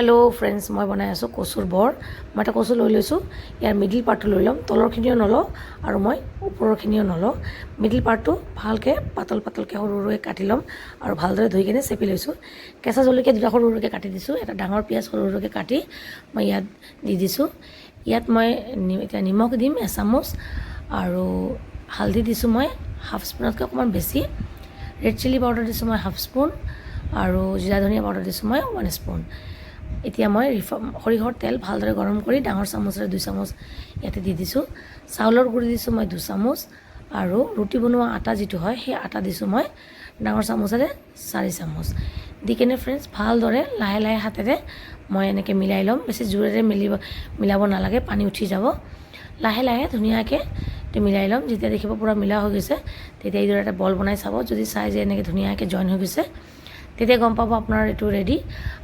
Hello' friends, মই বনাই আছোঁ কচুৰ বৰ। মই এটা কচু লৈ লৈছোঁ। ইয়াৰ মিডিল পাৰ্টটো লৈ ল'ম, তলৰখিনিও নলওঁ আৰু মই ওপৰৰখিনিও নলওঁ। মিডিল পাৰ্টটো ভালকৈ পাতল পাতলকৈ সৰু সৰুকৈ কাটি ল'ম আৰু ভালদৰে ধুই কিনে চেপি লৈছোঁ। কেঁচা জলকীয়া দুটা সৰু সৰুকৈ কাটি দিছোঁ। এটা ডাঙৰ পিঁয়াজ সৰু সৰুকৈ কাটি মই ইয়াত দি দিছোঁ। ইয়াত মই এতিয়া নিমখ দিম এচামুচ আৰু হালধি দিছোঁ মই হাফ স্পুনতকৈ অকণমান বেছি। ৰেড চিলি পাউডাৰ দিছোঁ মই হাফ স্পুন আৰু জিৰা ধনিয়া পাউডাৰ দিছোঁ মই 1 স্পুন। এতিয়া মই সৰিয়হৰ তেল ভালদৰে গৰম কৰি ডাঙৰ চামুচেৰে 2 চামুচ ইয়াতে দি দিছোঁ। চাউলৰ গুড়ি দিছোঁ মই 2 চামুচ আৰু ৰুটি বনোৱা আটা যিটো হয় সেই আটা দিছোঁ মই ডাঙৰ চামুচেৰে 4 চামুচ। দি কেনে ফ্ৰেণ্ডছ ভালদৰে লাহে লাহে হাতেৰে মই এনেকৈ মিলাই ল'ম। বেছি জোৰেৰে মিলাব নালাগে, পানী উঠি যাব। লাহে লাহে ধুনীয়াকৈ মিলাই ল'ম। যেতিয়া দেখিব পূৰা মিলা হৈ গৈছে তেতিয়া এইদৰে এটা বল বনাই চাব। যদি চাই যে এনেকৈ ধুনীয়াকৈ জইন হৈ গৈছে তেতিয়া গম পাব আপোনাৰ এইটো ৰেডি।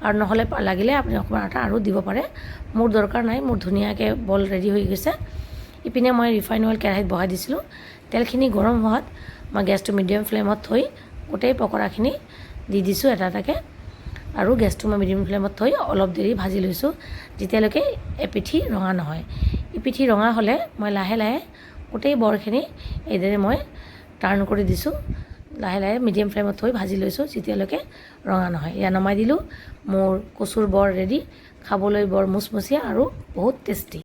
আৰু নহ'লে লাগিলে আপুনি অকণমান আটা আৰু দিব পাৰে। মোৰ দৰকাৰ নাই, মোৰ ধুনীয়াকৈ বল ৰেডি হৈ গৈছে। ইপিনে মই ৰিফাইন অইল কেৰাহীত বহাই দিছিলোঁ। তেলখিনি গৰম হোৱাত মই গেছটো মিডিয়াম ফ্লেমত থৈ গোটেই পকৰাখিনি দি দিছোঁ এটা এটাকৈ আৰু গেছটো মই মিডিয়াম ফ্লেমত থৈ অলপ দেৰি ভাজি লৈছোঁ যেতিয়ালৈকে এপিঠি ৰঙা নহয়। ইপিঠি ৰঙা হ'লে মই লাহে লাহে গোটেই বৰখিনি এইদৰে মই টাৰ্ণ কৰি দিছোঁ। লাহে লাহে মিডিয়াম ফ্লেমত থৈ ভাজি লৈছোঁ যেতিয়ালৈকে ৰঙা নহয়। এয়া নমাই দিলোঁ। মোৰ কচুৰ বৰ ৰেডি, খাবলৈ বৰ মুচমুচীয়া আৰু বহুত টেষ্টি।